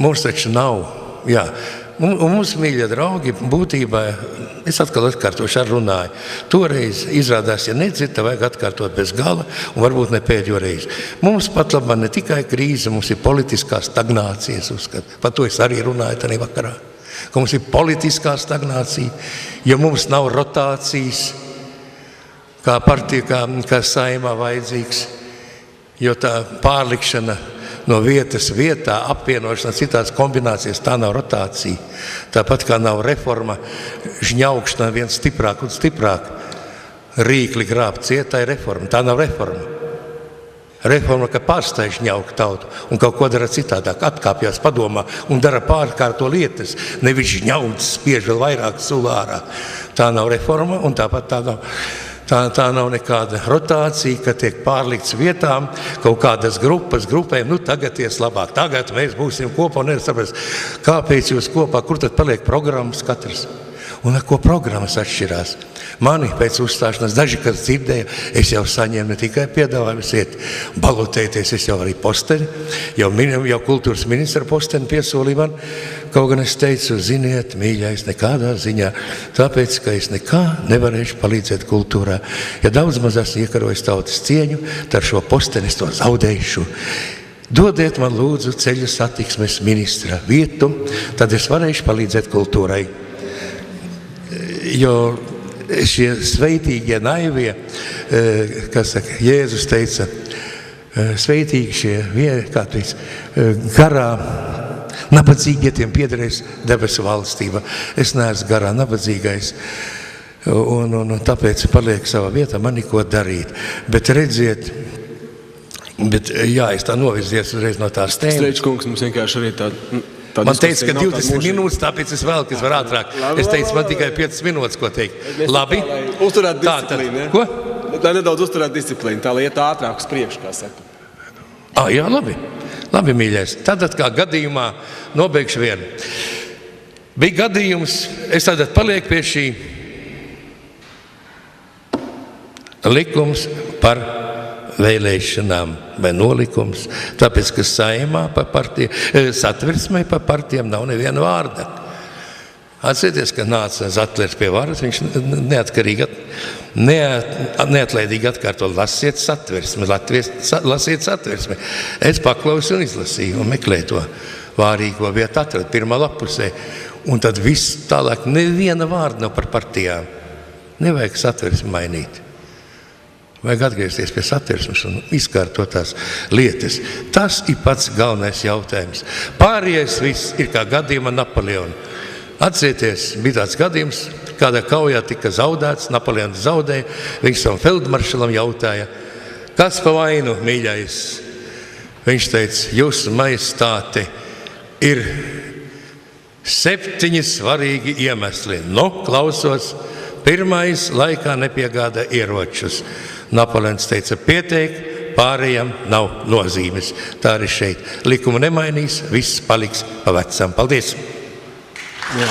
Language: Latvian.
Mums taču nav, jā. Un mums, mīļie draugi, būtībā, es atkal atkārtošu ar runāju, toreiz izrādās, ja nedzird, tad vajag atkārtot bez gala un varbūt ne pēdējo reizi. Mums pat labā ne tikai krīze, mums ir politiskā stagnācija, uzskat. Par to es arī runāju tādā vakarā, ka mums ir politiskā stagnācija, jo mums nav rotācijas, kā partija, kā Saeimā vajadzīgs, jo tā pārlikšana no vietas vietā, apvienošana, citās kombinācijas, tā nav rotācija. Tāpat kā nav reforma, žņaukšana viens stiprāk un stiprāk. Rīkli grābt ciet, tā ir reforma. Tā nav reforma. Reforma, ka pārstāj žņaukt tautu un kaut ko dara citādāk, atkāpjās padomā un dara pārkārto lietas, nevis žņauts, spiež vēl vairāk sulārā. Tā nav reforma un tāpat tā nav. Tā nav nekāda rotācija, ka tiek pārlikts vietām kaut kādas grupēm, tagad ies labāk, tagad mēs būsim kopā un nesaprast, kāpēc jūs kopā, kur tad paliek programmas katrs. Un ar ko programmas atšķirās? Mani pēc uzstāšanās daži, kas dzirdēja, es jau saņēmu ne tikai piedāvājumus iet balotēties, es jau arī posteni, jau kultūras ministra posteni piesolīja man, kaut gan es teicu, ziniet, mīļais, nekādā ziņā, tāpēc, ka es nekā nevarēšu palīdzēt kultūrā. Ja daudz mazās iekarojas tautas cieņu, tad šo posteni es to zaudēšu. Dodiet man lūdzu ceļu satiksmes ministra vietu, tad es varēšu palīdzēt kultūrai. Jo šie sveitīgie naivie, kas saka, Jēzus teica, sveitīgi šie, kā teica, garā nabadzīgie tiem piederēs debesu valstība. Es neesmu garā nabadzīgais un tāpēc paliek savā vietā, man neko darīt. Bet redziet, jā, es tā novirzies uzreiz no tās tēmas. Strečkungs, mums vienkārši arī tā man teica, ka 20 minūtes, tāpēc es vēl, kas var ātrāk. Es teicu, man tikai 5 minūtes, ko teikt. Labi? Uzturēt disciplīnu, ja? Ko? Lai nedaudz uzturēt disciplīnu, tā lai iet ātrāk uz priekšu, kā saka. Jā, labi. Labi, mīļais. Tad kā gadījumā nobeigšu vienu. Bija gadījums, es tad palieku pie šī likums par vēlēšanām vai nolikums, tāpēc, ka Saeimā par satversmē par partijām nav neviena vārda. Atcerieties, ka nāca Zatlers pie varas, viņš neatlaidīgi atkārto, lasiet satversmi, lasiet satversmi. Es paklausu un izlasīju un meklēju to vārīgo vietu, atradu pirmā lapusē, un tad viss tālāk, neviena vārda nav par partijām. Nevajag satversmi mainīt. Vajag atgriezties pie satversmes un izkārtot tās lietas. Tas ir pats galvenais jautājums. Pārējais viss ir kā gadījumā Napoleona. Atcerieties, bija tāds gadījums, kādā kaujā tika zaudēts, Napoleons zaudēja, viņš savam feldmaršalam jautāja, kas pa vainu, mīļais? Viņš teica, jūsu majestāte ir 7 svarīgi iemesli. Klausos, pirmais laikā nepiegāda ieročus. Napoleons teica, pieteik, pārējām nav nozīmes. Tā arī šeit. Likumu nemainīs, viss paliks pa vecam. Paldies! Jā.